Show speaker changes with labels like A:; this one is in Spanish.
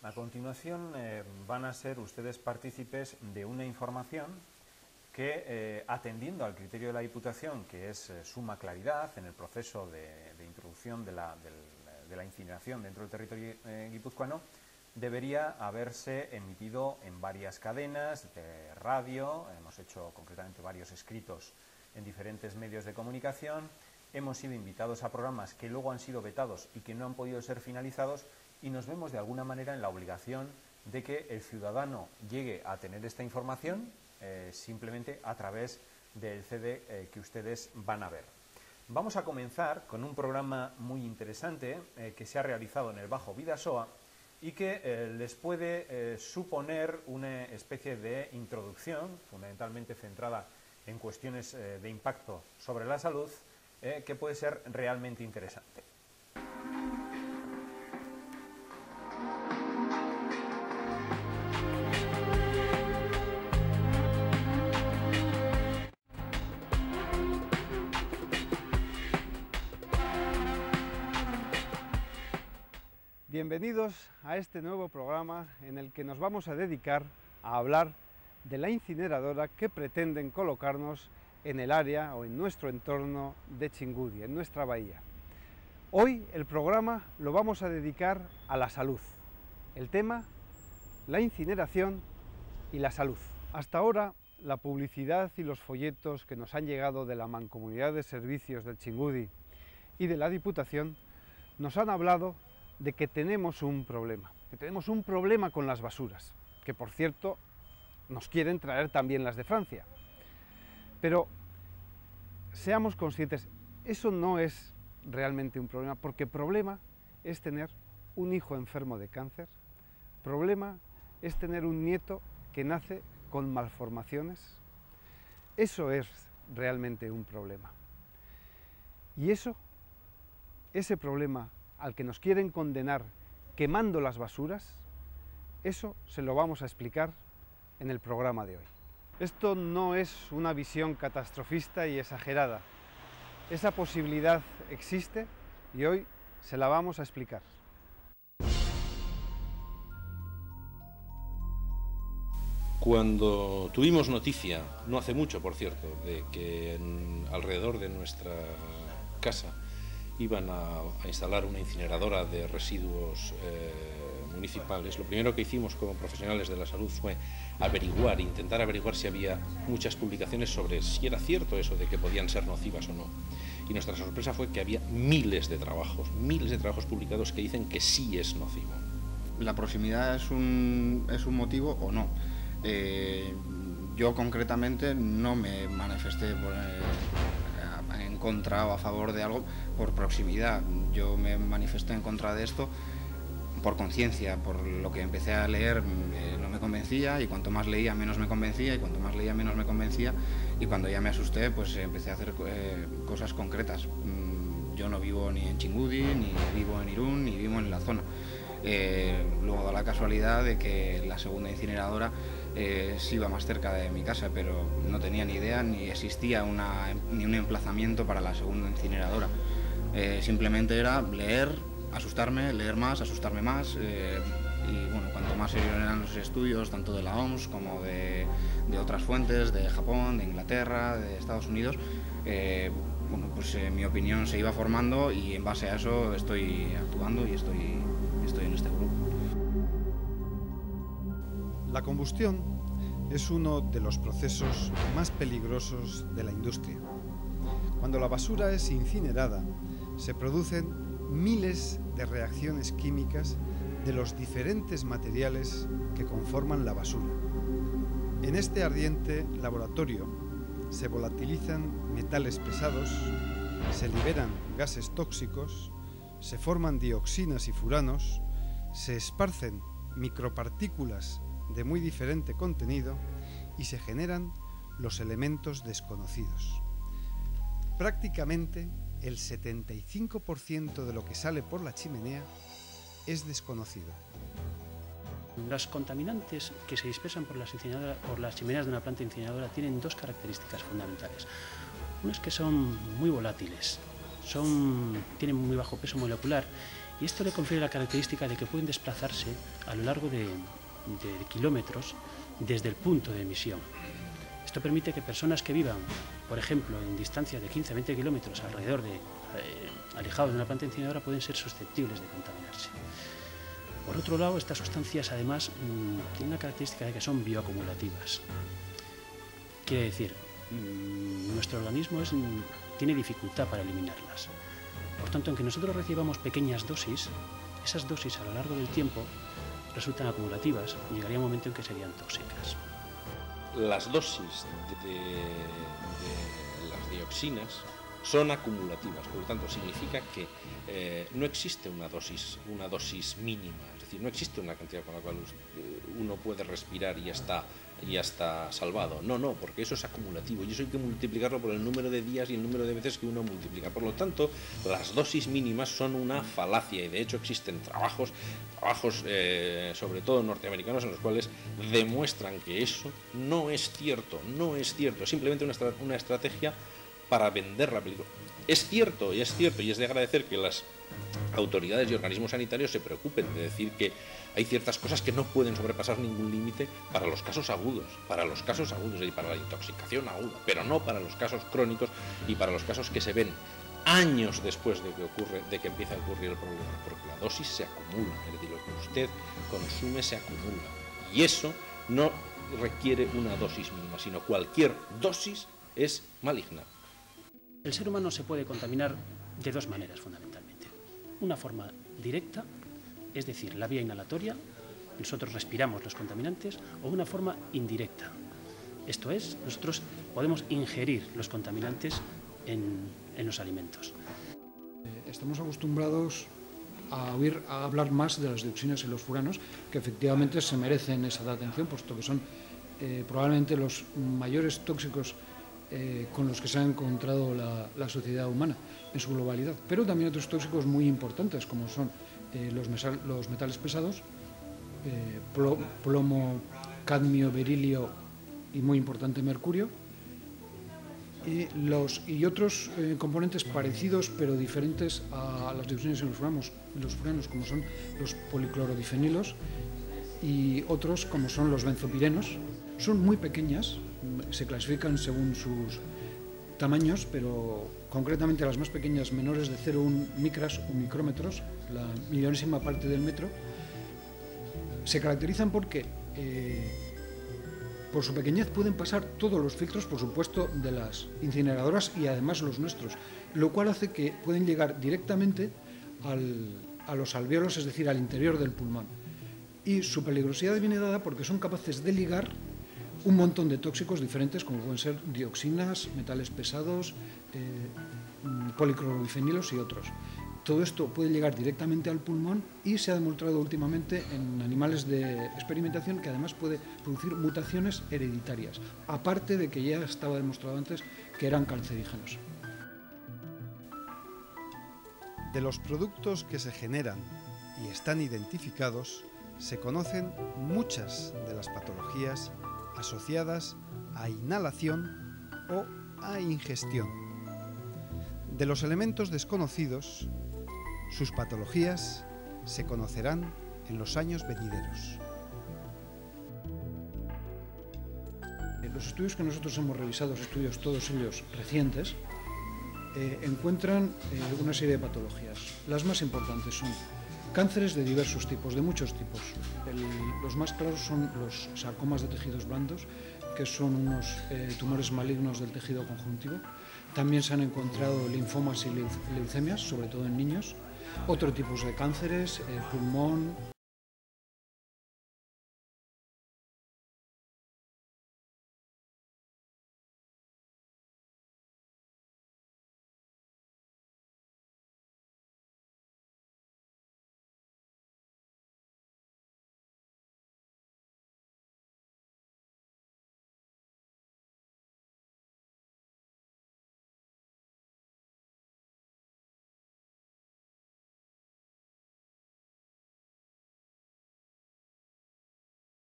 A: A continuación van a ser ustedes partícipes de una información que, atendiendo al criterio de la Diputación, que es suma claridad en el proceso de introducción de la incineración dentro del territorio guipuzcoano, debería haberse emitido en varias cadenas de radio. Hemos hecho concretamente varios escritos en diferentes medios de comunicación, hemos sido invitados a programas que luego han sido vetados y que no han podido ser finalizados, y nos vemos de alguna manera en la obligación de que el ciudadano llegue a tener esta información simplemente a través del CD que ustedes van a ver. Vamos a comenzar con un programa muy interesante que se ha realizado en el Bajo Bidasoa y que les puede suponer una especie de introducción, fundamentalmente centrada en cuestiones de impacto sobre la salud, que puede ser realmente interesante.
B: Bienvenidos a este nuevo programa en el que nos vamos a dedicar a hablar de la incineradora que pretenden colocarnos en el área o en nuestro entorno de Txingudi, en nuestra bahía. Hoy el programa lo vamos a dedicar a la salud. El tema, la incineración y la salud. Hasta ahora, la publicidad y los folletos que nos han llegado de la Mancomunidad de Servicios del Txingudi y de la Diputación nos han hablado de que tenemos un problema con las basuras, que por cierto nos quieren traer también las de Francia. Pero seamos conscientes, eso no es realmente un problema, porque problema es tener un hijo enfermo de cáncer, problema es tener un nieto que nace con malformaciones. Eso es realmente un problema. Y ese problema al que nos quieren condenar quemando las basuras, eso se lo vamos a explicar en el programa de hoy. Esto no es una visión catastrofista y exagerada. Esa posibilidad existe y hoy se la vamos a explicar.
C: Cuando tuvimos noticia, no hace mucho por cierto, de que alrededor de nuestra casa iban a instalar una incineradora de residuos municipales, lo primero que hicimos como profesionales de la salud fue intentar averiguar si había muchas publicaciones sobre si era cierto eso de que podían ser nocivas o no. Y nuestra sorpresa fue que había miles de trabajos publicados que dicen que sí es nocivo.
D: La proximidad es un motivo o no. Yo concretamente no me manifesté en contra o a favor de algo por proximidad. Yo me manifesté en contra de esto por conciencia, por lo que empecé a leer no me convencía, y cuanto más leía menos me convencía, y cuanto más leía menos me convencía, y cuando ya me asusté pues empecé a hacer cosas concretas. Yo no vivo ni en Txingudi, ni vivo en Irún, ni vivo en la zona. Luego da la casualidad de que la segunda incineradora sí iba más cerca de mi casa, pero no tenía ni idea ni existía ni un emplazamiento para la segunda incineradora. Simplemente era leer, asustarme, leer más, asustarme más, y bueno, cuanto más serios eran los estudios, tanto de la OMS como de otras fuentes, de Japón, de Inglaterra, de Estados Unidos, bueno, pues mi opinión se iba formando, y en base a eso estoy actuando y estoy en este grupo.
B: La combustión es uno de los procesos más peligrosos de la industria. Cuando la basura es incinerada, se producen miles de reacciones químicas de los diferentes materiales que conforman la basura. En este ardiente laboratorio se volatilizan metales pesados, se liberan gases tóxicos, se forman dioxinas y furanos, se esparcen micropartículas de muy diferente contenido y se generan los elementos desconocidos. Prácticamente el 75% de lo que sale por la chimenea es desconocido.
E: Los contaminantes que se dispersan por las chimeneas de una planta incineradora tienen dos características fundamentales. Una es que son muy volátiles, tienen muy bajo peso molecular y esto le confiere la característica de que pueden desplazarse a lo largo de kilómetros desde el punto de emisión. Esto permite que personas que vivan, por ejemplo, en distancias de 15 a 20 kilómetros alrededor alejados de una planta incineradora, pueden ser susceptibles de contaminarse. Por otro lado, estas sustancias además tienen la característica de que son bioacumulativas. Quiere decir, nuestro organismo tiene dificultad para eliminarlas. Por tanto, aunque nosotros recibamos pequeñas dosis, esas dosis a lo largo del tiempo resultan acumulativas y llegaría un momento en que serían tóxicas.
C: Las dosis de las dioxinas son acumulativas, por lo tanto significa que no existe una dosis mínima, es decir, no existe una cantidad con la cual uno puede respirar y ya está salvado. No, porque eso es acumulativo y eso hay que multiplicarlo por el número de días y el número de veces que uno multiplica. Por lo tanto, las dosis mínimas son una falacia y de hecho existen trabajos sobre todo norteamericanos en los cuales demuestran que eso no es cierto, es simplemente una estrategia para vender la película. Es cierto y es de agradecer que las autoridades y organismos sanitarios se preocupen de decir que hay ciertas cosas que no pueden sobrepasar ningún límite para los casos agudos y para la intoxicación aguda, pero no para los casos crónicos y para los casos que se ven años después de que empieza a ocurrir el problema, porque la dosis se acumula, es decir, lo que usted consume se acumula y eso no requiere una dosis mínima, sino cualquier dosis es maligna.
E: El ser humano se puede contaminar de dos maneras fundamentalmente. Una forma directa, es decir, la vía inhalatoria, nosotros respiramos los contaminantes, o una forma indirecta. Esto es, nosotros podemos ingerir los contaminantes en los alimentos.
F: Estamos acostumbrados a hablar más de las dioxinas y los furanos, que efectivamente se merecen esa atención, puesto que son probablemente los mayores tóxicos con los que se ha encontrado la sociedad humana en su globalidad. Pero también otros tóxicos muy importantes, como son los metales pesados, plomo, cadmio, berilio y muy importante mercurio, y otros componentes parecidos pero diferentes a las dioxinas y los furanos, como son los policlorodifenilos y otros como son los benzopirenos. Son muy pequeñas, se clasifican según sus tamaños, pero concretamente las más pequeñas, menores de 0,1 micras o micrómetros, la millonésima parte del metro, se caracterizan porque por su pequeñez pueden pasar todos los filtros, por supuesto, de las incineradoras y además los nuestros, lo cual hace que pueden llegar directamente a los alvéolos, es decir, al interior del pulmón. Y su peligrosidad viene dada porque son capaces de ligar un montón de tóxicos diferentes, como pueden ser dioxinas, metales pesados, policlorodifenilos y otros. Todo esto puede llegar directamente al pulmón y se ha demostrado últimamente en animales de experimentación que además puede producir mutaciones hereditarias, aparte de que ya estaba demostrado antes que eran cancerígenos.
B: De los productos que se generan y están identificados, se conocen muchas de las patologías asociadas a inhalación o a ingestión. De los elementos desconocidos, sus patologías se conocerán en los años venideros.
F: Los estudios que nosotros hemos revisado, estudios todos ellos recientes, encuentran una serie de patologías. Las más importantes son cánceres de diversos tipos, de muchos tipos. Los más claros son los sarcomas de tejidos blandos, que son unos tumores malignos del tejido conjuntivo. También se han encontrado linfomas y leucemias, sobre todo en niños. Otros tipos de cánceres, pulmón,